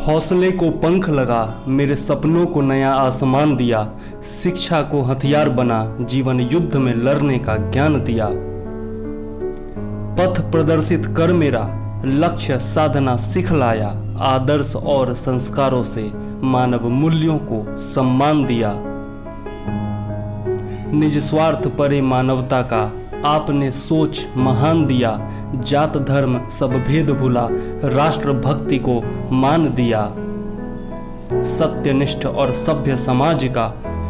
हौसले को पंख लगा, मेरे सपनों को नया आसमान दिया। शिक्षा को हथियार बना, जीवन युद्ध में लड़ने का ज्ञान दिया। पथ प्रदर्शित कर मेरा, लक्ष्य साधना सिखलाया। आदर्श और संस्कारों से मानव मूल्यों को सम्मान दिया। निज स्वार्थ परे मानवता का आपने सोच महान दिया। जात धर्म सब भेद भुला, राष्ट्र भक्ति को मान दिया। सत्यनिष्ठ और सभ्य समाज का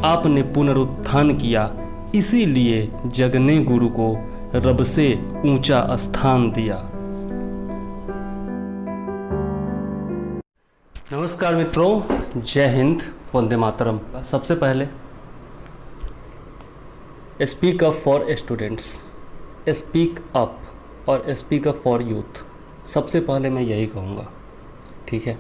आपने पुनरुत्थान किया। इसीलिए जग ने गुरु को रब से ऊंचा स्थान दिया। नमस्कार मित्रों, जय हिंद, वंदे मातरम। सबसे पहले speak up for students, speak up और स्पीक अप फॉर यूथ। सबसे पहले मैं यही कहूँगा, ठीक है।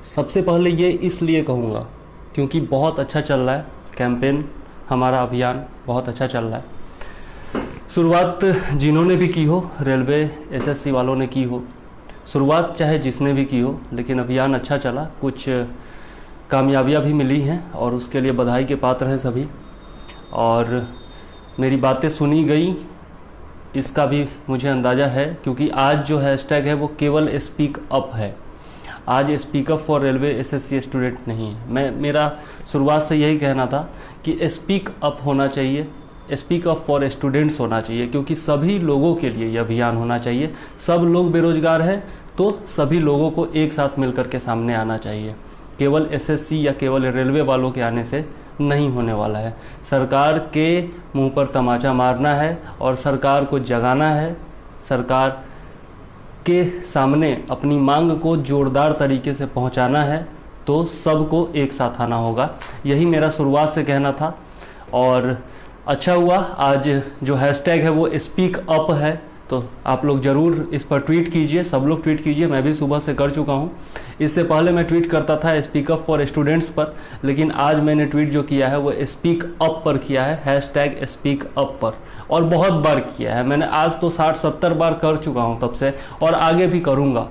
सबसे पहले ये इसलिए कहूँगा क्योंकि बहुत अच्छा चल रहा है कैंपेन, हमारा अभियान बहुत अच्छा चल रहा है। शुरुआत जिन्होंने भी की हो, रेलवे एसएससी वालों ने की हो, शुरुआत चाहे जिसने भी की हो, लेकिन अभियान अच्छा चला। कुछ कामयाबियाँ भी मिली हैं और उसके लिए बधाई के पात्र हैं सभी। और मेरी बातें सुनी गई इसका भी मुझे अंदाज़ा है, क्योंकि आज जो हैशटैग है वो केवल स्पीक अप है। आज speak up for railway SSC student नहीं है। मेरा शुरुआत से यही कहना था कि स्पीक अप होना चाहिए, स्पीक अप फॉर स्टूडेंट्स होना चाहिए, क्योंकि सभी लोगों के लिए यह अभियान होना चाहिए। सब लोग बेरोजगार हैं तो सभी लोगों को एक साथ मिलकर के सामने आना चाहिए। केवल एसएससी या केवल रेलवे वालों के आने से नहीं होने वाला है। सरकार के मुंह पर तमाचा मारना है और सरकार को जगाना है। सरकार के सामने अपनी मांग को जोरदार तरीके से पहुंचाना है, तो सबको एक साथ आना होगा। यही मेरा शुरुआत से कहना था और अच्छा हुआ आज जो हैशटैग है वो स्पीक अप है। तो आप लोग ज़रूर इस पर ट्वीट कीजिए, सब लोग ट्वीट कीजिए। मैं भी सुबह से कर चुका हूँ। इससे पहले मैं ट्वीट करता था स्पीक अप फॉर स्टूडेंट्स पर, लेकिन आज मैंने ट्वीट जो किया है वो स्पीक अप पर किया है, हैशटैग स्पीक अप पर, और बहुत बार किया है मैंने। आज तो 60-70 बार कर चुका हूँ तब से, और आगे भी करूँगा।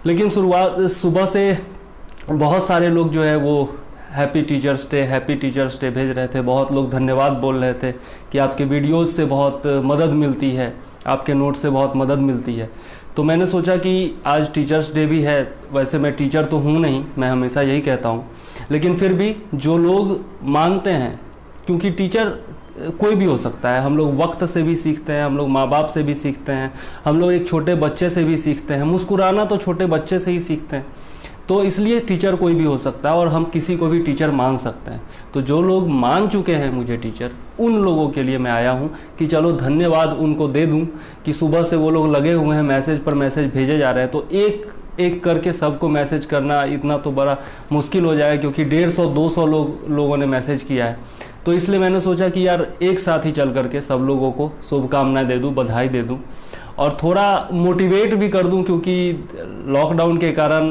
लेकिन शुरुआत सुबह से बहुत सारे लोग जो है वो हैप्पी टीचर्स डे भेज रहे थे। बहुत लोग धन्यवाद बोल रहे थे कि आपके वीडियोज़ से बहुत मदद मिलती है, आपके नोट से बहुत मदद मिलती है। तो मैंने सोचा कि आज टीचर्स डे भी है। वैसे मैं टीचर तो हूँ नहीं, मैं हमेशा यही कहता हूँ, लेकिन फिर भी जो लोग मानते हैं, क्योंकि टीचर कोई भी हो सकता है। हम लोग वक्त से भी सीखते हैं, हम लोग माँ बाप से भी सीखते हैं, हम लोग एक छोटे बच्चे से भी सीखते हैं। मुस्कुराना तो छोटे बच्चे से ही सीखते हैं। तो इसलिए टीचर कोई भी हो सकता है और हम किसी को भी टीचर मान सकते हैं। तो जो लोग मान चुके हैं मुझे टीचर, उन लोगों के लिए मैं आया हूं कि चलो धन्यवाद उनको दे दूं कि सुबह से वो लोग लगे हुए हैं, मैसेज पर मैसेज भेजे जा रहे हैं। तो एक एक करके सबको मैसेज करना इतना तो बड़ा मुश्किल हो जाएगा, क्योंकि 150-200 लोगों ने मैसेज किया है। तो इसलिए मैंने सोचा कि यार एक साथ ही चल करके सब लोगों को शुभकामनाएं दे दूँ, बधाई दे दूँ और थोड़ा मोटिवेट भी कर दूं, क्योंकि लॉकडाउन के कारण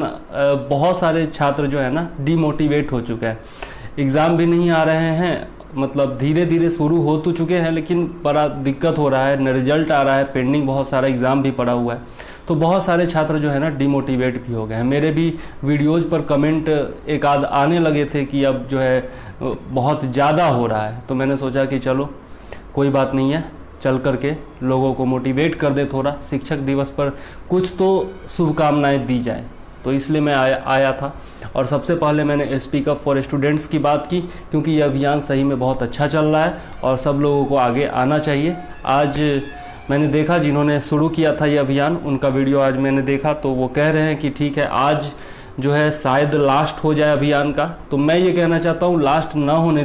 बहुत सारे छात्र जो है ना डीमोटिवेट हो चुके हैं। एग्ज़ाम भी नहीं आ रहे हैं, मतलब धीरे धीरे शुरू हो तो चुके हैं, लेकिन बड़ा दिक्कत हो रहा है, न रिजल्ट आ रहा है, पेंडिंग बहुत सारा एग्ज़ाम भी पड़ा हुआ है। तो बहुत सारे छात्र जो है ना डीमोटिवेट भी हो गए हैं। मेरे भी वीडियोज़ पर कमेंट एक आध आने लगे थे कि अब जो है बहुत ज़्यादा हो रहा है। तो मैंने सोचा कि चलो कोई बात नहीं है, चल करके लोगों को मोटिवेट कर दे थोड़ा। शिक्षक दिवस पर कुछ तो शुभकामनाएं दी जाए, तो इसलिए मैं आया था। और सबसे पहले मैंने स्पीक अप फॉर स्टूडेंट्स की बात की, क्योंकि यह अभियान सही में बहुत अच्छा चल रहा है और सब लोगों को आगे आना चाहिए। आज मैंने देखा जिन्होंने शुरू किया था ये अभियान, उनका वीडियो आज मैंने देखा, तो वो कह रहे हैं कि ठीक है आज जो है शायद लास्ट हो जाए अभियान का। तो मैं ये कहना चाहता हूँ लास्ट ना होने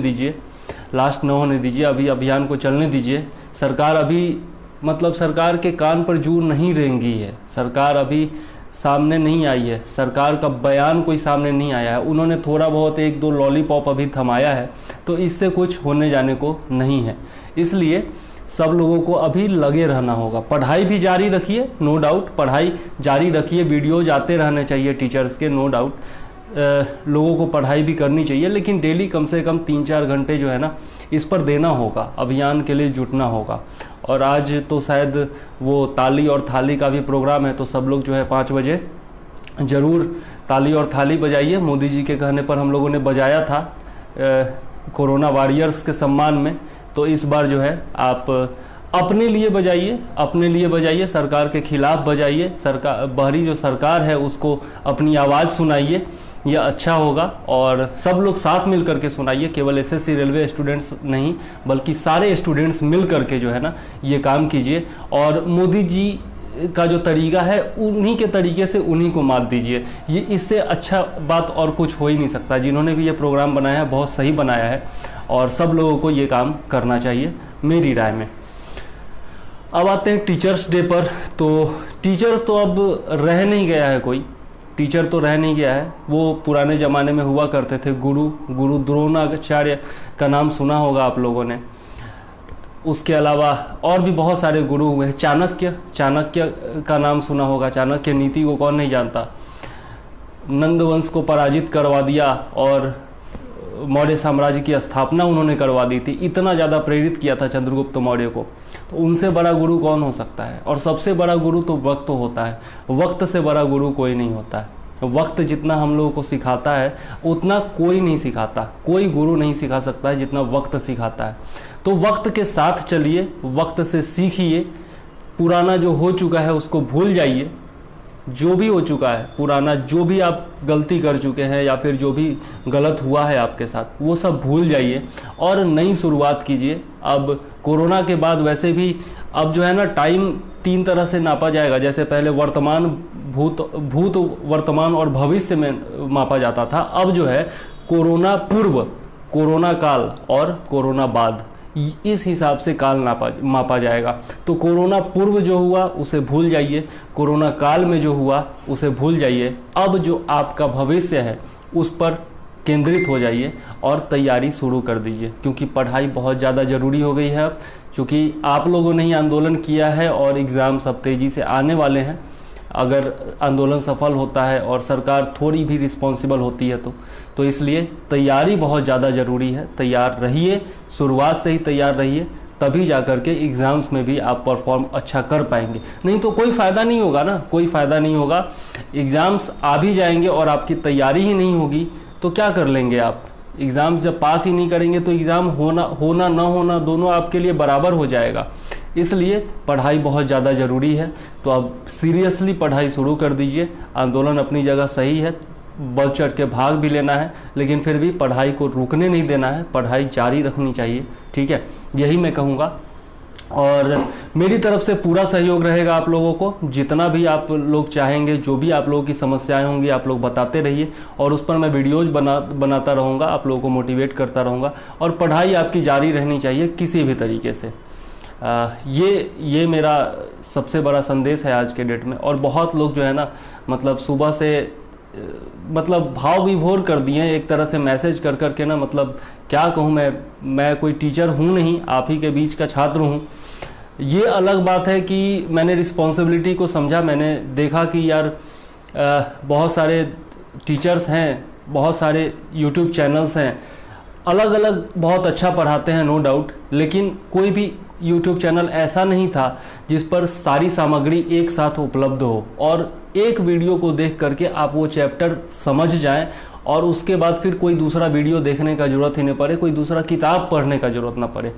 दीजिए, अभी अभियान को चलने दीजिए। सरकार अभी मतलब सरकार के कान पर जू नहीं रेंगी है, सरकार अभी सामने नहीं आई है, सरकार का बयान कोई सामने नहीं आया है। उन्होंने थोड़ा बहुत 1-2 लॉलीपॉप अभी थमाया है, तो इससे कुछ होने जाने को नहीं है। इसलिए सब लोगों को अभी लगे रहना होगा। पढ़ाई भी जारी रखिए, नो डाउट, पढ़ाई जारी रखिए, वीडियोज आते रहने चाहिए टीचर्स के, नो डाउट। लोगों को पढ़ाई भी करनी चाहिए, लेकिन डेली कम से कम 3-4 घंटे जो है ना इस पर देना होगा, अभियान के लिए जुटना होगा। और आज तो शायद वो ताली और थाली का भी प्रोग्राम है, तो सब लोग जो है 5 बजे ज़रूर ताली और थाली बजाइए। मोदी जी के कहने पर हम लोगों ने बजाया था कोरोना वॉरियर्स के सम्मान में। तो इस बार जो है आप अपने लिए बजाइए, अपने लिए बजाइए, सरकार के खिलाफ बजाइए, सरकार बाहरी जो सरकार है उसको अपनी आवाज़ सुनाइए, यह अच्छा होगा। और सब लोग साथ मिल करके सुनाइए, केवल एसएससी रेलवे स्टूडेंट्स नहीं बल्कि सारे स्टूडेंट्स मिल करके जो है ना ये काम कीजिए। और मोदी जी का जो तरीका है उन्हीं के तरीके से उन्हीं को मात दीजिए। ये इससे अच्छा बात और कुछ हो ही नहीं सकता। जिन्होंने भी ये प्रोग्राम बनाया है बहुत सही बनाया है और सब लोगों को ये काम करना चाहिए मेरी राय में। अब आते हैं टीचर्स डे पर। तो टीचर्स तो अब रह नहीं गया है, कोई टीचर तो रह नहीं गया है। वो पुराने ज़माने में हुआ करते थे गुरु द्रोणाचार्य का नाम सुना होगा आप लोगों ने। उसके अलावा और भी बहुत सारे गुरु हुए हैं। चाणक्य का नाम सुना होगा। चाणक्य नीति को कौन नहीं जानता। नंद वंश को पराजित करवा दिया और मौर्य साम्राज्य की स्थापना उन्होंने करवा दी थी। इतना ज़्यादा प्रेरित किया था चंद्रगुप्त मौर्य को। तो उनसे बड़ा गुरु कौन हो सकता है। और सबसे बड़ा गुरु तो वक्त होता है। वक्त से बड़ा गुरु कोई नहीं होता है। वक्त जितना हम लोगों को सिखाता है उतना कोई नहीं सिखाता। कोई गुरु नहीं सिखा सकता है जितना वक्त सिखाता है। तो वक्त के साथ चलिए, वक्त से सीखिए। पुराना जो हो चुका है उसको भूल जाइए। जो भी हो चुका है पुराना, जो भी आप गलती कर चुके हैं या फिर जो भी गलत हुआ है आपके साथ, वो सब भूल जाइए और नई शुरुआत कीजिए। अब कोरोना के बाद वैसे भी अब जो है ना टाइम 3 तरह से नापा जाएगा। जैसे पहले वर्तमान, भूत वर्तमान और भविष्य में मापा जाता था। अब जो है कोरोना पूर्व, कोरोना काल और कोरोना बाद, इस हिसाब से काल मापा जाएगा। तो कोरोना पूर्व जो हुआ उसे भूल जाइए, कोरोना काल में जो हुआ उसे भूल जाइए। अब जो आपका भविष्य है उस पर केंद्रित हो जाइए और तैयारी शुरू कर दीजिए। क्योंकि पढ़ाई बहुत ज़्यादा ज़रूरी हो गई है अब। क्योंकि आप लोगों ने ही आंदोलन किया है और एग्ज़ाम सब तेज़ी से आने वाले हैं। अगर आंदोलन सफल होता है और सरकार थोड़ी भी रिस्पॉन्सिबल होती है तो इसलिए तैयारी बहुत ज़्यादा ज़रूरी है। तैयार रहिए, शुरुआत से ही तैयार रहिए, तभी जा कर के एग्ज़ाम्स में भी आप परफॉर्म अच्छा कर पाएंगे। नहीं तो कोई फ़ायदा नहीं होगा ना, कोई फ़ायदा नहीं होगा। एग्ज़ाम्स आ भी जाएंगे और आपकी तैयारी ही नहीं होगी तो क्या कर लेंगे आप। एग्ज़ाम्स जब पास ही नहीं करेंगे तो एग्ज़ाम होना ना होना दोनों आपके लिए बराबर हो जाएगा। इसलिए पढ़ाई बहुत ज़्यादा ज़रूरी है। तो अब सीरियसली पढ़ाई शुरू कर दीजिए। आंदोलन अपनी जगह सही है, बढ़ चढ़ के भाग भी लेना है, लेकिन फिर भी पढ़ाई को रुकने नहीं देना है, पढ़ाई जारी रखनी चाहिए। ठीक है, यही मैं कहूँगा। और मेरी तरफ से पूरा सहयोग रहेगा आप लोगों को। जितना भी आप लोग चाहेंगे, जो भी आप लोगों की समस्याएं होंगी, आप लोग बताते रहिए और उस पर मैं वीडियोज बनाता रहूँगा, आप लोगों को मोटिवेट करता रहूँगा। और पढ़ाई आपकी जारी रहनी चाहिए किसी भी तरीके से। ये मेरा सबसे बड़ा संदेश है आज के डेट में। और बहुत लोग जो है ना मतलब सुबह से मतलब भाव विभोर कर दिए हैं एक तरह से मैसेज कर कर के ना। मतलब क्या कहूँ मैं कोई टीचर हूँ नहीं, आप ही के बीच का छात्र हूँ। ये अलग बात है कि मैंने रिस्पॉन्सिबिलिटी को समझा। मैंने देखा कि यार बहुत सारे टीचर्स हैं, बहुत सारे यूट्यूब चैनल्स हैं, अलग अलग बहुत अच्छा पढ़ाते हैं नो डाउट। लेकिन कोई भी यूट्यूब चैनल ऐसा नहीं था जिस पर सारी सामग्री एक साथ उपलब्ध हो और एक वीडियो को देख करके आप वो चैप्टर समझ जाएं और उसके बाद फिर कोई दूसरा वीडियो देखने का ज़रूरत ही नहीं पड़े, कोई दूसरा किताब पढ़ने का ज़रूरत ना पड़े।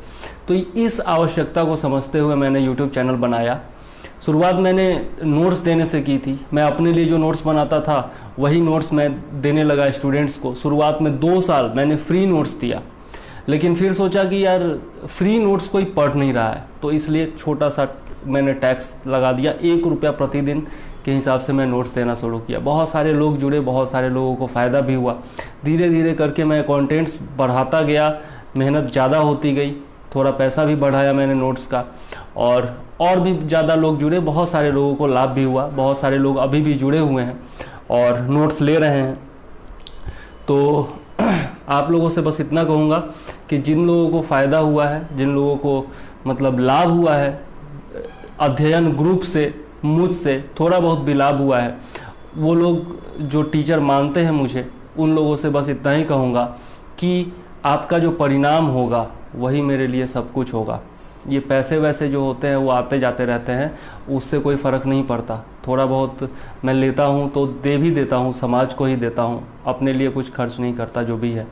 तो इस आवश्यकता को समझते हुए मैंने यूट्यूब चैनल बनाया। शुरुआत मैंने नोट्स देने से की थी। मैं अपने लिए जो नोट्स बनाता था वही नोट्स मैं देने लगा स्टूडेंट्स को। शुरुआत में 2 साल मैंने फ्री नोट्स दिया, लेकिन फिर सोचा कि यार फ्री नोट्स कोई पढ़ नहीं रहा है, तो इसलिए छोटा सा मैंने टैक्स लगा दिया। 1 रुपया प्रतिदिन के हिसाब से मैं नोट्स देना शुरू किया। बहुत सारे लोग जुड़े, बहुत सारे लोगों को फ़ायदा भी हुआ। धीरे धीरे करके मैं कंटेंट्स बढ़ाता गया, मेहनत ज़्यादा होती गई, थोड़ा पैसा भी बढ़ाया मैंने नोट्स का और भी ज़्यादा लोग जुड़े। बहुत सारे लोगों को लाभ भी हुआ। बहुत सारे लोग अभी भी जुड़े हुए हैं और नोट्स ले रहे हैं। तो आप लोगों से बस इतना कहूँगा कि जिन लोगों को फ़ायदा हुआ है, जिन लोगों को मतलब लाभ हुआ है अध्ययन ग्रुप से, मुझसे थोड़ा बहुत भी लाभ हुआ है, वो लोग जो टीचर मानते हैं मुझे, उन लोगों से बस इतना ही कहूँगा कि आपका जो परिणाम होगा वही मेरे लिए सब कुछ होगा। ये पैसे वैसे जो होते हैं वो आते जाते रहते हैं, उससे कोई फ़र्क नहीं पड़ता। थोड़ा बहुत मैं लेता हूँ तो दे भी देता हूँ, समाज को ही देता हूँ, अपने लिए कुछ खर्च नहीं करता जो भी है।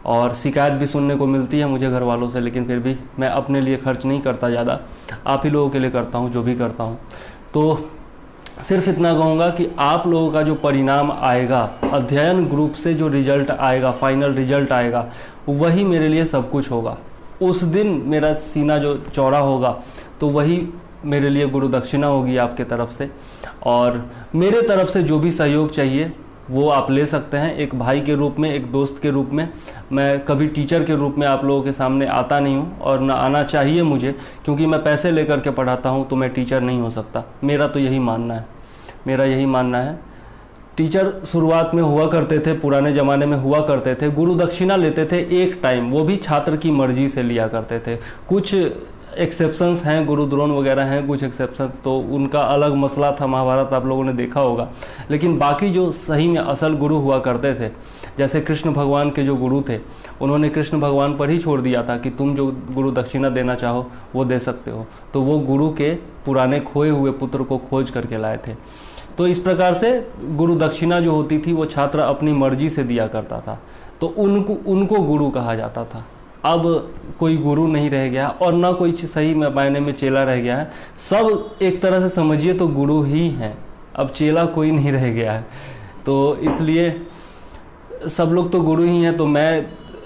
और शिकायत भी सुनने को मिलती है मुझे घर वालों से, लेकिन फिर भी मैं अपने लिए खर्च नहीं करता ज़्यादा, आप ही लोगों के लिए करता हूँ जो भी करता हूँ। तो सिर्फ इतना कहूँगा कि आप लोगों का जो परिणाम आएगा, अध्ययन ग्रुप से जो रिजल्ट आएगा, फाइनल रिजल्ट आएगा, वही मेरे लिए सब कुछ होगा। उस दिन मेरा सीना जो चौड़ा होगा तो वही मेरे लिए गुरु दक्षिणा होगी आपके तरफ से। और मेरे तरफ से जो भी सहयोग चाहिए वो आप ले सकते हैं, एक भाई के रूप में, एक दोस्त के रूप में। मैं कभी टीचर के रूप में आप लोगों के सामने आता नहीं हूँ और ना आना चाहिए मुझे, क्योंकि मैं पैसे लेकर के पढ़ाता हूँ तो मैं टीचर नहीं हो सकता। मेरा तो यही मानना है, मेरा यही मानना है। टीचर शुरुआत में हुआ करते थे, पुराने ज़माने में हुआ करते थे, गुरु दक्षिणा लेते थे एक टाइम, वो भी छात्र की मर्जी से लिया करते थे। कुछ एक्सेप्शंस हैं, गुरु द्रोण वगैरह हैं कुछ एक्सेप्शंस, तो उनका अलग मसला था, महाभारत आप लोगों ने देखा होगा। लेकिन बाकी जो सही में असल गुरु हुआ करते थे, जैसे कृष्ण भगवान के जो गुरु थे, उन्होंने कृष्ण भगवान पर ही छोड़ दिया था कि तुम जो गुरु दक्षिणा देना चाहो वो दे सकते हो। तो वो गुरु के पुराने खोए हुए पुत्र को खोज करके लाए थे। तो इस प्रकार से गुरु दक्षिणा जो होती थी वो छात्र अपनी मर्जी से दिया करता था, तो उनको गुरु कहा जाता था। अब कोई गुरु नहीं रह गया और ना कोई सही मायने में चेला रह गया है। सब एक तरह से समझिए तो गुरु ही हैं, अब चेला कोई नहीं रह गया है। तो इसलिए सब लोग तो गुरु ही हैं, तो मैं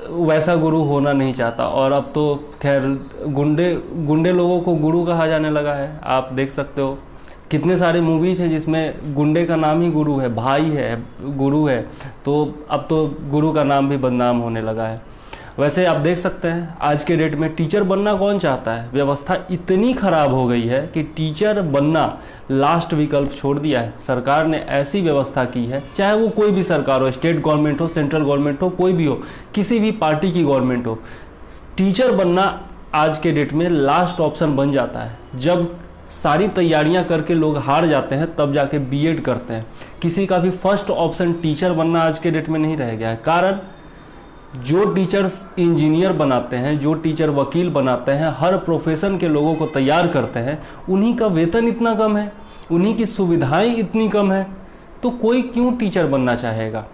वैसा गुरु होना नहीं चाहता। और अब तो खैर गुंडे लोगों को गुरु कहा जाने लगा है। आप देख सकते हो कितने सारे मूवीज हैं जिसमें गुंडे का नाम ही गुरु है, भाई है, गुरु है। तो अब तो गुरु का नाम भी बदनाम होने लगा है। वैसे आप देख सकते हैं आज के डेट में टीचर बनना कौन चाहता है। व्यवस्था इतनी ख़राब हो गई है कि टीचर बनना लास्ट विकल्प छोड़ दिया है। सरकार ने ऐसी व्यवस्था की है, चाहे वो कोई भी सरकार हो, स्टेट गवर्नमेंट हो, सेंट्रल गवर्नमेंट हो, कोई भी हो, किसी भी पार्टी की गवर्नमेंट हो, टीचर बनना आज के डेट में लास्ट ऑप्शन बन जाता है। जब सारी तैयारियां करके लोग हार जाते हैं तब जाके बीएड करते हैं। किसी का भी फर्स्ट ऑप्शन टीचर बनना आज के डेट में नहीं रह गया है। कारण जो टीचर्स इंजीनियर बनाते हैं, जो टीचर वकील बनाते हैं, हर प्रोफेशन के लोगों को तैयार करते हैं, उन्हीं का वेतन इतना कम है, उन्हीं की सुविधाएं इतनी कम है, तो कोई क्यों टीचर बनना चाहेगा,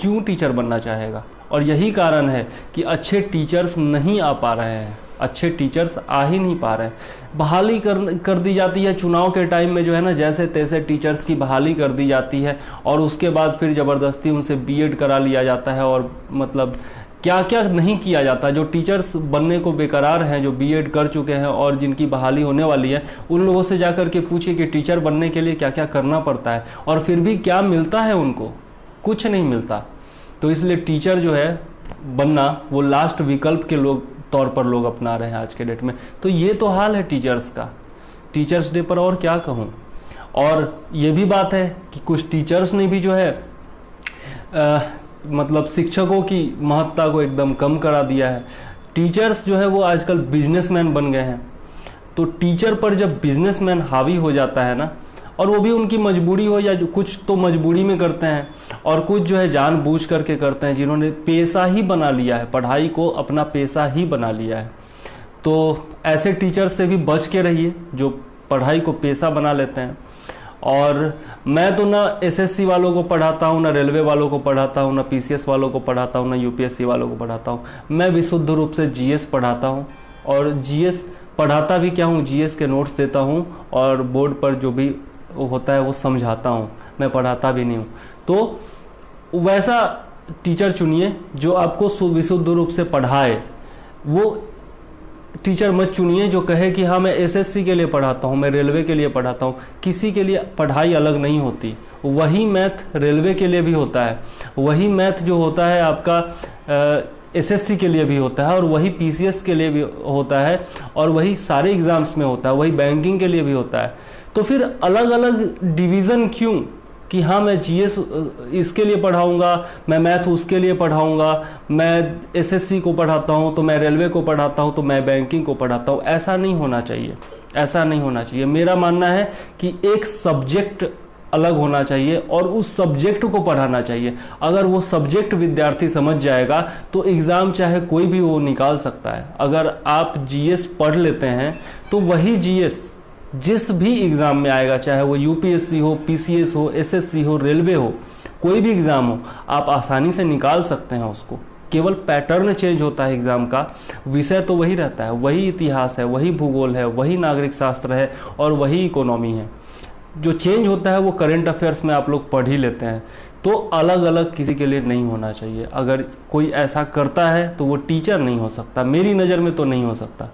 क्यों टीचर बनना चाहेगा। और यही कारण है कि अच्छे टीचर्स नहीं आ पा रहे हैं, अच्छे टीचर्स आ ही नहीं पा रहे हैं। बहाली कर दी जाती है चुनाव के टाइम में, जो है ना, जैसे तैसे टीचर्स की बहाली कर दी जाती है और उसके बाद फिर ज़बरदस्ती उनसे बीएड करा लिया जाता है। और मतलब क्या क्या नहीं किया जाता। जो टीचर्स बनने को बेकरार हैं, जो बीएड कर चुके हैं और जिनकी बहाली होने वाली है, उन लोगों से जाकर के पूछिए कि टीचर बनने के लिए क्या क्या करना पड़ता है और फिर भी क्या मिलता है उनको, कुछ नहीं मिलता। तो इसलिए टीचर जो है बनना वो लास्ट विकल्प के तौर पर लोग अपना रहे हैं आज के डेट में। तो ये तो हाल है टीचर्स का। टीचर्स डे पर और क्या कहूँ। और ये भी बात है कि कुछ टीचर्स ने भी जो है मतलब शिक्षकों की महत्ता को एकदम कम करा दिया है। टीचर्स जो है वो आजकल बिजनेसमैन बन गए हैं। तो टीचर पर जब बिजनेसमैन हावी हो जाता है ना, और वो भी उनकी मजबूरी हो, या जो कुछ तो मजबूरी में करते हैं और कुछ जो है जानबूझ करके करते हैं, जिन्होंने पेशा ही बना लिया है, पढ़ाई को अपना पेशा ही बना लिया है। तो ऐसे टीचर से भी बच के रहिए जो पढ़ाई को पेशा बना लेते हैं। और मैं तो ना एसएससी वालों को पढ़ाता हूँ, ना रेलवे वालों को पढ़ाता हूँ, ना पीसीएस वालों को पढ़ाता हूँ, ना यूपीएससी वालों को पढ़ाता हूँ। मैं विशुद्ध रूप से जीएस पढ़ाता हूँ। और जीएस पढ़ाता भी क्या हूँ, जीएस के नोट्स देता हूँ और बोर्ड पर जो भी होता है वो समझाता हूँ, मैं पढ़ाता भी नहीं हूँ। तो वैसा टीचर चुनिए जो आपको विशुद्ध रूप से पढ़ाए। वो टीचर मत चुनिए जो कहे कि हाँ मैं एसएससी के लिए पढ़ाता हूँ, मैं रेलवे के लिए पढ़ाता हूँ। किसी के लिए पढ़ाई अलग नहीं होती। वही मैथ रेलवे के लिए भी होता है, वही मैथ जो होता है आपका एसएससी के लिए भी होता है, और वही पीसीएस के लिए भी होता है, और वही सारे एग्ज़ाम्स में होता है, वही बैंकिंग के लिए भी होता है। तो फिर अलग अलग डिवीज़न क्यों कि हाँ मैं जीएस इसके लिए पढ़ाऊँगा, मैं मैथ उसके लिए पढ़ाऊँगा, मैं एसएससी को पढ़ाता हूँ तो मैं रेलवे को पढ़ाता हूँ तो मैं बैंकिंग को पढ़ाता हूँ। ऐसा नहीं होना चाहिए, ऐसा नहीं होना चाहिए। मेरा मानना है कि एक सब्जेक्ट अलग होना चाहिए और उस सब्जेक्ट को पढ़ाना चाहिए। अगर वो सब्जेक्ट विद्यार्थी समझ जाएगा तो एग्ज़ाम चाहे कोई भी वो निकाल सकता है। अगर आप जीएस पढ़ लेते हैं तो वही जीएस जिस भी एग्ज़ाम में आएगा, चाहे वो यूपीएससी हो, पीसीएस हो, एसएससी हो, रेलवे हो, कोई भी एग्ज़ाम हो, आप आसानी से निकाल सकते हैं उसको। केवल पैटर्न चेंज होता है एग्ज़ाम का, विषय तो वही रहता है, वही इतिहास है, वही भूगोल है, वही नागरिक शास्त्र है और वही इकोनॉमी है। जो चेंज होता है वो करंट अफेयर्स में आप लोग पढ़ ही लेते हैं। तो अलग अलग किसी के लिए नहीं होना चाहिए। अगर कोई ऐसा करता है तो वो टीचर नहीं हो सकता, मेरी नज़र में तो नहीं हो सकता।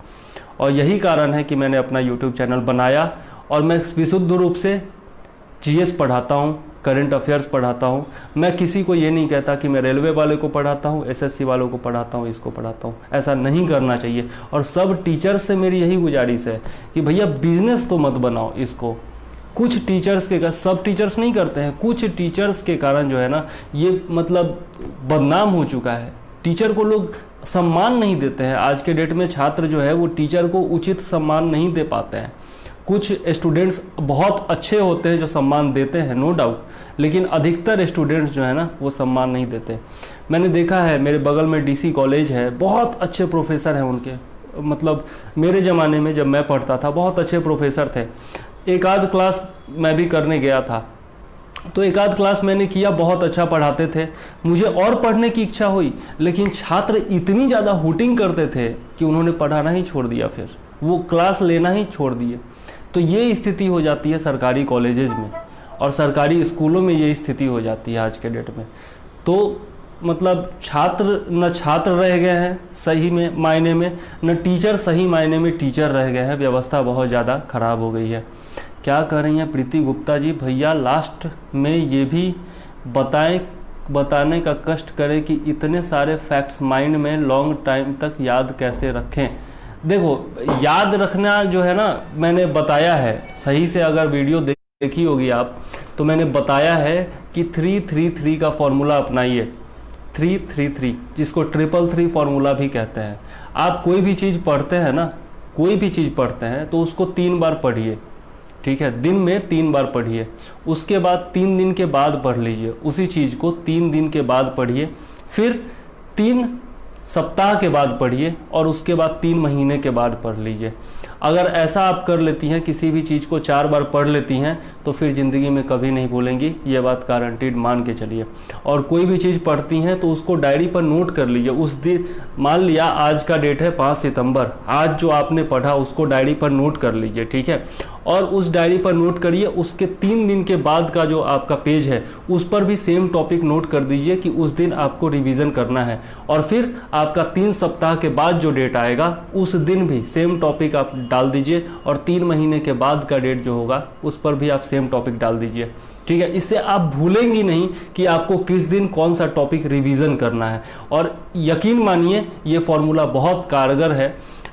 और यही कारण है कि मैंने अपना यूट्यूब चैनल बनाया और मैं विशुद्ध रूप से जीएस पढ़ाता हूँ, करंट अफेयर्स पढ़ाता हूँ। मैं किसी को ये नहीं कहता कि मैं रेलवे वाले को पढ़ाता हूँ, एसएससी वालों को पढ़ाता हूँ, इसको पढ़ाता हूँ। ऐसा नहीं करना चाहिए। और सब टीचर्स से मेरी यही गुजारिश है कि भैया बिजनेस तो मत बनाओ इसको। कुछ टीचर्स के, सब टीचर्स नहीं करते हैं, कुछ टीचर्स के कारण जो है ना ये मतलब बदनाम हो चुका है। टीचर को लोग सम्मान नहीं देते हैं। आज के डेट में छात्र जो है वो टीचर को उचित सम्मान नहीं दे पाते हैं। कुछ स्टूडेंट्स बहुत अच्छे होते हैं जो सम्मान देते हैं, नो डाउट, लेकिन अधिकतर स्टूडेंट्स जो है ना वो सम्मान नहीं देते। मैंने देखा है, मेरे बगल में डीसी कॉलेज है, बहुत अच्छे प्रोफेसर हैं उनके, मतलब मेरे ज़माने में जब मैं पढ़ता था बहुत अच्छे प्रोफेसर थे। एक आध क्लास मैं भी करने गया था, तो एक आध क्लास मैंने किया, बहुत अच्छा पढ़ाते थे, मुझे और पढ़ने की इच्छा हुई, लेकिन छात्र इतनी ज़्यादा हुटिंग करते थे कि उन्होंने पढ़ाना ही छोड़ दिया, फिर वो क्लास लेना ही छोड़ दिए। तो ये स्थिति हो जाती है सरकारी कॉलेजेस में और सरकारी स्कूलों में ये स्थिति हो जाती है आज के डेट में। तो मतलब छात्र रह गए हैं सही में मायने में, न टीचर सही मायने में टीचर रह गए हैं। व्यवस्था बहुत ज़्यादा खराब हो गई है। क्या कर रही हैं प्रीति गुप्ता जी? भैया लास्ट में ये भी बताने का कष्ट करें कि इतने सारे फैक्ट्स माइंड में लॉन्ग टाइम तक याद कैसे रखें। देखो, याद रखना जो है ना, मैंने बताया है सही से, अगर वीडियो देखी होगी आप तो मैंने बताया है कि 333 का फॉर्मूला अपनाइए। 333 जिसको 333 फॉर्मूला भी कहते हैं। आप कोई भी चीज़ पढ़ते हैं ना, कोई भी चीज़ पढ़ते हैं तो उसको 3 बार पढ़िए, ठीक है, दिन में 3 बार पढ़िए। उसके बाद 3 दिन के बाद पढ़ लीजिए उसी चीज़ को, 3 दिन के बाद पढ़िए, फिर 3 सप्ताह के बाद पढ़िए और उसके बाद 3 महीने के बाद पढ़ लीजिए। अगर ऐसा आप कर लेती हैं, किसी भी चीज़ को 4 बार पढ़ लेती हैं, तो फिर ज़िंदगी में कभी नहीं भूलेंगी, ये बात गारंटीड मान के चलिए। और कोई भी चीज़ पढ़ती हैं तो उसको डायरी पर नोट कर लीजिए। उस दिन मान लिया आज का डेट है 5 सितंबर, आज जो आपने पढ़ा उसको डायरी पर नोट कर लीजिए, ठीक है। और उस डायरी पर नोट करिए, उसके 3 दिन के बाद का जो आपका पेज है उस पर भी सेम टॉपिक नोट कर दीजिए कि उस दिन आपको रिवीजन करना है। और फिर आपका 3 सप्ताह के बाद जो डेट आएगा उस दिन भी सेम टॉपिक आप डाल दीजिए और 3 महीने के बाद का डेट जो होगा उस पर भी आप सेम टॉपिक डाल दीजिए, ठीक है। इससे आप भूलेंगी नहीं कि आपको किस दिन कौन सा टॉपिक रिवीजन करना है। और यकीन मानिए ये फॉर्मूला बहुत कारगर है।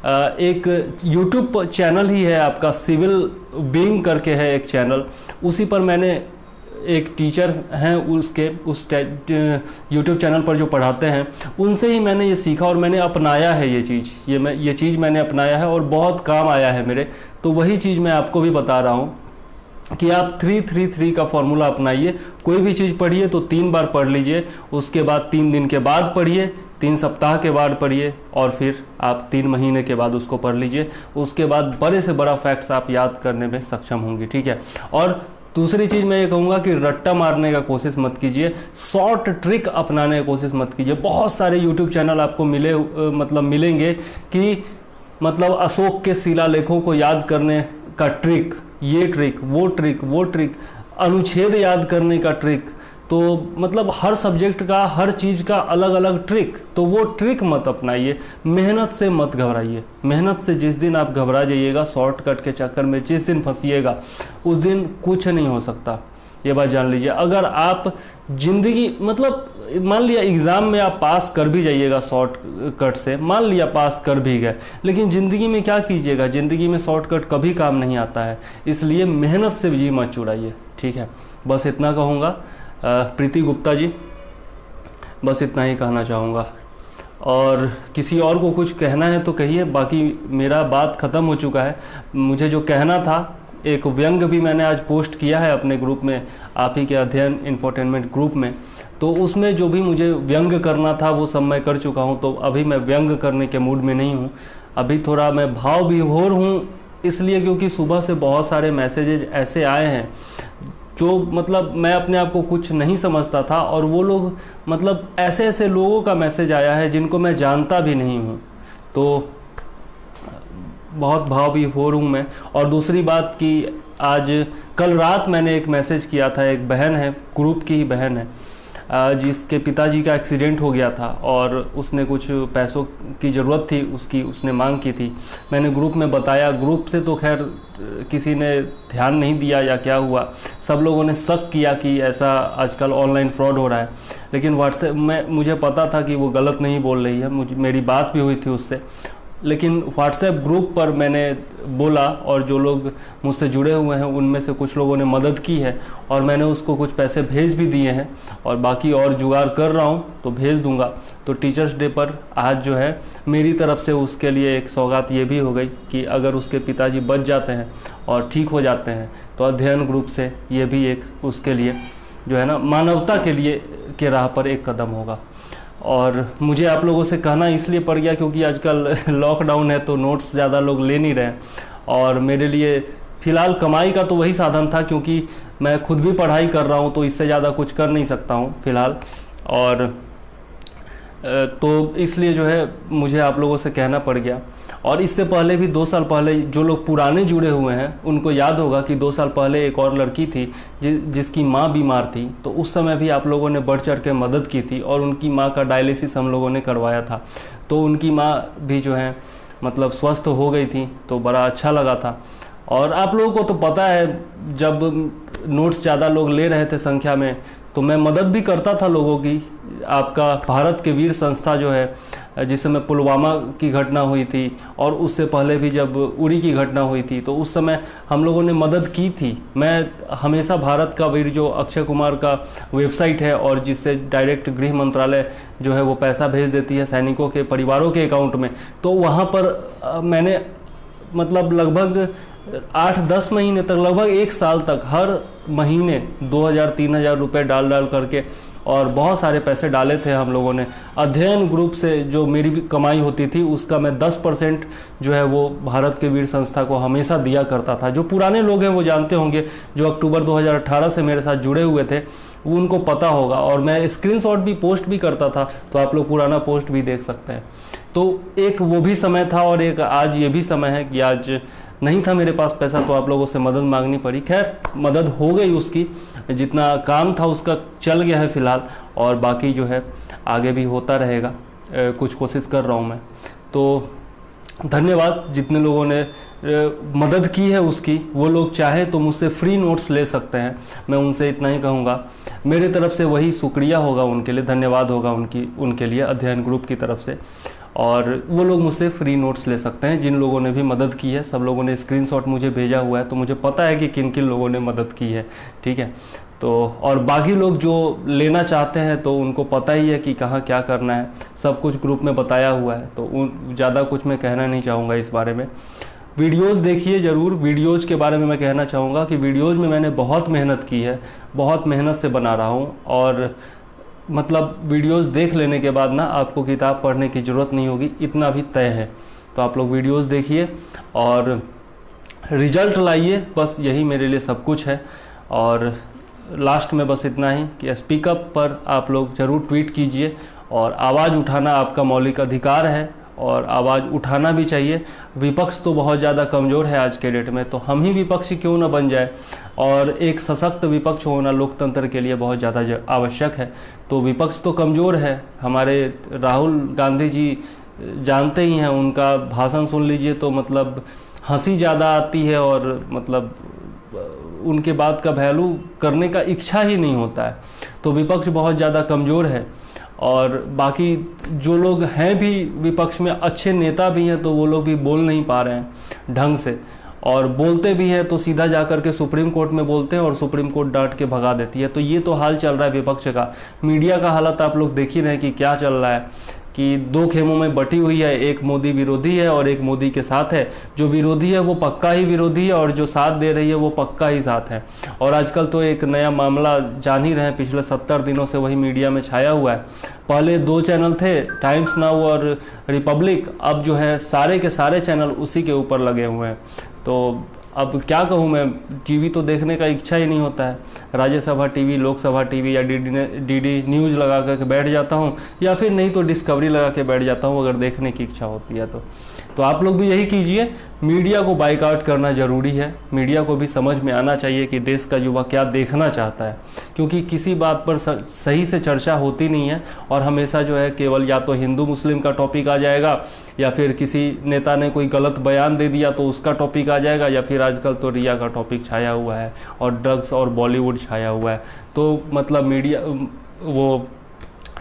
एक यूट्यूब चैनल ही है आपका, सिविल बीइंग करके है एक चैनल, उसी पर मैंने एक टीचर हैं उसके उस यूट्यूब चैनल पर जो पढ़ाते हैं उनसे ही मैंने ये सीखा और मैंने अपनाया है ये चीज़ मैंने अपनाया है और बहुत काम आया है मेरे। तो वही चीज़ मैं आपको भी बता रहा हूँ कि आप 333 का फॉर्मूला अपनाइए। कोई भी चीज़ पढ़िए तो 3 बार पढ़ लीजिए, उसके बाद 3 दिन के बाद पढ़िए, 3 सप्ताह के बाद पढ़िए और फिर आप 3 महीने के बाद उसको पढ़ लीजिए। उसके बाद बड़े से बड़ा फैक्ट्स आप याद करने में सक्षम होंगे, ठीक है। और दूसरी चीज़ मैं ये कहूँगा कि रट्टा मारने का कोशिश मत कीजिए, शॉर्ट ट्रिक अपनाने की कोशिश मत कीजिए। बहुत सारे यूट्यूब चैनल आपको मिलेंगे कि मतलब अशोक के शिलालेखों को याद करने का ट्रिक, ये ट्रिक, वो ट्रिक, अनुच्छेद याद करने का ट्रिक। तो मतलब हर सब्जेक्ट का, हर चीज़ का अलग अलग ट्रिक, तो वो ट्रिक मत अपनाइए। मेहनत से मत घबराइए। मेहनत से जिस दिन आप घबरा जाइएगा, शॉर्टकट के चक्कर में जिस दिन फंसिएगा, उस दिन कुछ नहीं हो सकता, ये बात जान लीजिए। अगर आप जिंदगी मतलब मान लिया एग्ज़ाम में आप पास कर भी जाइएगा शॉर्टकट से, मान लिया पास कर भी गए, लेकिन ज़िंदगी में क्या कीजिएगा? ज़िंदगी में शॉर्टकट कभी काम नहीं आता है, इसलिए मेहनत से जी मत चुराइए, ठीक है। बस इतना कहूँगा प्रीति गुप्ता जी, बस इतना ही कहना चाहूँगा। और किसी और को कुछ कहना है तो कहिए, बाकी मेरा बात ख़त्म हो चुका है। मुझे जो कहना था एक व्यंग भी मैंने आज पोस्ट किया है अपने ग्रुप में, आप ही के अध्ययन इंफोटेनमेंट ग्रुप में। तो उसमें जो भी मुझे व्यंग करना था वो सब मैं कर चुका हूँ, तो अभी मैं व्यंग करने के मूड में नहीं हूँ। अभी थोड़ा मैं भाव विभोर हूँ, इसलिए क्योंकि सुबह से बहुत सारे मैसेजेज ऐसे आए हैं जो मतलब मैं अपने आप को कुछ नहीं समझता था, और वो लोग मतलब ऐसे ऐसे लोगों का मैसेज आया है जिनको मैं जानता भी नहीं हूँ। तो बहुत भाव विभोर हूँ मैं। और दूसरी बात कि आज कल रात मैंने एक मैसेज किया था, एक बहन है, ग्रुप की ही बहन है, जिसके पिताजी का एक्सीडेंट हो गया था और उसने कुछ पैसों की ज़रूरत थी उसकी, उसने मांग की थी। मैंने ग्रुप में बताया, ग्रुप से तो खैर किसी ने ध्यान नहीं दिया या क्या हुआ, सब लोगों ने शक किया कि ऐसा आजकल ऑनलाइन फ्रॉड हो रहा है। लेकिन व्हाट्सएप में मुझे पता था कि वो गलत नहीं बोल रही है, मेरी बात भी हुई थी उससे। लेकिन व्हाट्सएप ग्रुप पर मैंने बोला और जो लोग मुझसे जुड़े हुए हैं उनमें से कुछ लोगों ने मदद की है, और मैंने उसको कुछ पैसे भेज भी दिए हैं, और बाकी और जुगाड़ कर रहा हूँ तो भेज दूंगा। तो टीचर्स डे पर आज जो है मेरी तरफ से उसके लिए एक सौगात ये भी हो गई कि अगर उसके पिताजी बच जाते हैं और ठीक हो जाते हैं तो अध्ययन ग्रुप से ये भी एक उसके लिए जो है ना मानवता के लिए के राह पर एक कदम होगा। और मुझे आप लोगों से कहना इसलिए पड़ गया क्योंकि आजकल लॉकडाउन है तो नोट्स ज़्यादा लोग ले नहीं रहे, और मेरे लिए फ़िलहाल कमाई का तो वही साधन था, क्योंकि मैं खुद भी पढ़ाई कर रहा हूँ तो इससे ज़्यादा कुछ कर नहीं सकता हूँ फ़िलहाल। और तो इसलिए जो है मुझे आप लोगों से कहना पड़ गया। और इससे पहले भी 2 साल पहले जो लोग पुराने जुड़े हुए हैं उनको याद होगा कि 2 साल पहले एक और लड़की थी जिसकी माँ बीमार थी, तो उस समय भी आप लोगों ने बढ़ चढ़ के मदद की थी और उनकी माँ का डायलिसिस हम लोगों ने करवाया था। तो उनकी माँ भी जो है मतलब स्वस्थ हो गई थी, तो बड़ा अच्छा लगा था। और आप लोगों को तो पता है जब नोट्स ज़्यादा लोग ले रहे थे संख्या में तो मैं मदद भी करता था लोगों की। आपका भारत के वीर संस्था जो है जिस समय पुलवामा की घटना हुई थी और उससे पहले भी जब उरी की घटना हुई थी तो उस समय हम लोगों ने मदद की थी। मैं हमेशा भारत का वीर जो अक्षय कुमार का वेबसाइट है और जिससे डायरेक्ट गृह मंत्रालय जो है वो पैसा भेज देती है सैनिकों के परिवारों के अकाउंट में, तो वहाँ पर मैंने मतलब लगभग 8-10 महीने तक, लगभग 1 साल तक हर महीने 2000-3000 रुपये डाल करके और बहुत सारे पैसे डाले थे हम लोगों ने। अध्ययन ग्रुप से जो मेरी भी कमाई होती थी उसका मैं 10% जो है वो भारत के वीर संस्था को हमेशा दिया करता था। जो पुराने लोग हैं वो जानते होंगे, जो अक्टूबर 2018 से मेरे साथ जुड़े हुए थे वो उनको पता होगा। और मैं स्क्रीनशॉट भी पोस्ट भी करता था, तो आप लोग पुराना पोस्ट भी देख सकते हैं। तो एक वो भी समय था और एक आज ये भी समय है कि आज नहीं था मेरे पास पैसा तो आप लोगों से मदद मांगनी पड़ी। खैर मदद हो गई, उसकी जितना काम था उसका चल गया है फ़िलहाल, और बाकी जो है आगे भी होता रहेगा। कुछ कोशिश कर रहा हूँ मैं। तो धन्यवाद जितने लोगों ने मदद की है उसकी। वो लोग चाहे तो मुझसे फ्री नोट्स ले सकते हैं, मैं उनसे इतना ही कहूँगा। मेरी तरफ से वही शुक्रिया होगा उनके लिए, धन्यवाद होगा उनके लिए अध्ययन ग्रुप की तरफ से। और वो लोग मुझसे फ्री नोट्स ले सकते हैं जिन लोगों ने भी मदद की है। सब लोगों ने स्क्रीनशॉट मुझे भेजा हुआ है तो मुझे पता है कि किन किन लोगों ने मदद की है, ठीक है। तो और बाकी लोग जो लेना चाहते हैं तो उनको पता ही है कि कहाँ क्या करना है, सब कुछ ग्रुप में बताया हुआ है, तो ज़्यादा कुछ मैं कहना नहीं चाहूँगा इस बारे में। वीडियोज़ देखिए ज़रूर। वीडियोज़ के बारे में मैं कहना चाहूँगा कि वीडियोज़ में मैंने बहुत मेहनत की है, बहुत मेहनत से बना रहा हूँ। और मतलब वीडियोज़ देख लेने के बाद ना आपको किताब पढ़ने की ज़रूरत नहीं होगी, इतना भी तय है। तो आप लोग वीडियोज़ देखिए और रिजल्ट लाइए, बस यही मेरे लिए सब कुछ है। और लास्ट में बस इतना ही कि स्पीकअप पर आप लोग ज़रूर ट्वीट कीजिए, और आवाज़ उठाना आपका मौलिक अधिकार है और आवाज़ उठाना भी चाहिए। विपक्ष तो बहुत ज़्यादा कमज़ोर है आज के डेट में, तो हम ही विपक्षी क्यों ना बन जाए। और एक सशक्त विपक्ष होना लोकतंत्र के लिए बहुत ज़्यादा आवश्यक है। तो विपक्ष तो कमज़ोर है, हमारे राहुल गांधी जी जानते ही हैं, उनका भाषण सुन लीजिए तो मतलब हंसी ज़्यादा आती है और मतलब उनके बात का वैल्यू करने का इच्छा ही नहीं होता है। तो विपक्ष बहुत ज़्यादा कमज़ोर है। और बाकी जो लोग हैं भी विपक्ष में, अच्छे नेता भी हैं, तो वो लोग भी बोल नहीं पा रहे हैं ढंग से, और बोलते भी हैं तो सीधा जाकर के सुप्रीम कोर्ट में बोलते हैं और सुप्रीम कोर्ट डांट के भगा देती है। तो ये तो हाल चल रहा है विपक्ष का। मीडिया का हालत आप लोग देख ही रहे हैं कि क्या चल रहा है, कि दो खेमों में बटी हुई है, एक मोदी विरोधी है और एक मोदी के साथ है। जो विरोधी है वो पक्का ही विरोधी है और जो साथ दे रही है वो पक्का ही साथ है। और आजकल तो एक नया मामला जान ही रहे हैं, पिछले 70 दिनों से वही मीडिया में छाया हुआ है। पहले 2 चैनल थे, टाइम्स नाउ और रिपब्लिक, अब जो है सारे के सारे चैनल उसी के ऊपर लगे हुए हैं। तो अब क्या कहूँ मैं, टीवी तो देखने का इच्छा ही नहीं होता है। राज्यसभा टीवी, लोकसभा टीवी या डीडी न्यूज़ लगा कर बैठ जाता हूँ, या फिर नहीं तो डिस्कवरी लगा के बैठ जाता हूँ अगर देखने की इच्छा होती है तो आप लोग भी यही कीजिए। मीडिया को बाइकआउट करना ज़रूरी है। मीडिया को भी समझ में आना चाहिए कि देश का युवा क्या देखना चाहता है, क्योंकि किसी बात पर सही से चर्चा होती नहीं है और हमेशा जो है केवल या तो हिंदू मुस्लिम का टॉपिक आ जाएगा, या फिर किसी नेता ने कोई गलत बयान दे दिया तो उसका टॉपिक आ जाएगा, या फिर आजकल तो रिया का टॉपिक छाया हुआ है और ड्रग्स और बॉलीवुड छाया हुआ है। तो मतलब मीडिया, वो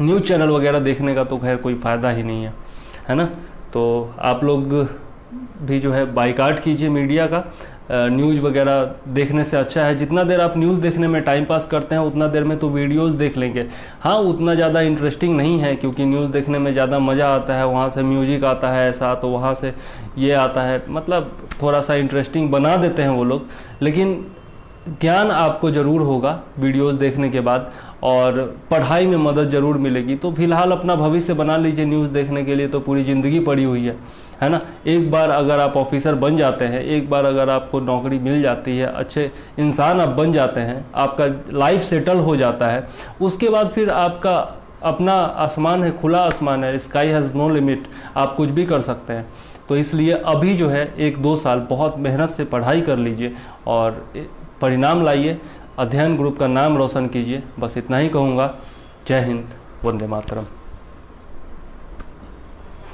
न्यूज़ चैनल वगैरह देखने का तो खैर कोई फ़ायदा ही नहीं है ना। तो आप लोग भी जो है बाइकआउट कीजिए मीडिया का। न्यूज़ वगैरह देखने से अच्छा है, जितना देर आप न्यूज़ देखने में टाइम पास करते हैं उतना देर में तो वीडियोस देख लेंगे। हाँ, उतना ज़्यादा इंटरेस्टिंग नहीं है, क्योंकि न्यूज़ देखने में ज़्यादा मज़ा आता है, वहाँ से म्यूजिक आता है ऐसा, तो वहाँ से ये आता है, मतलब थोड़ा सा इंटरेस्टिंग बना देते हैं वो लोग। लेकिन ज्ञान आपको ज़रूर होगा वीडियोस देखने के बाद, और पढ़ाई में मदद ज़रूर मिलेगी। तो फिलहाल अपना भविष्य बना लीजिए, न्यूज़ देखने के लिए तो पूरी ज़िंदगी पड़ी हुई है ना। एक बार अगर आप ऑफिसर बन जाते हैं, एक बार अगर आपको नौकरी मिल जाती है, अच्छे इंसान आप बन जाते हैं, आपका लाइफ सेटल हो जाता है, उसके बाद फिर आपका अपना आसमान है, खुला आसमान है, स्काई हैज़ नो लिमिट, आप कुछ भी कर सकते हैं। तो इसलिए अभी जो है 1-2 साल बहुत मेहनत से पढ़ाई कर लीजिए और परिणाम लाइए, अध्ययन ग्रुप का नाम रोशन कीजिए। बस इतना ही कहूँगा। जय हिंद, वंदे मातरम।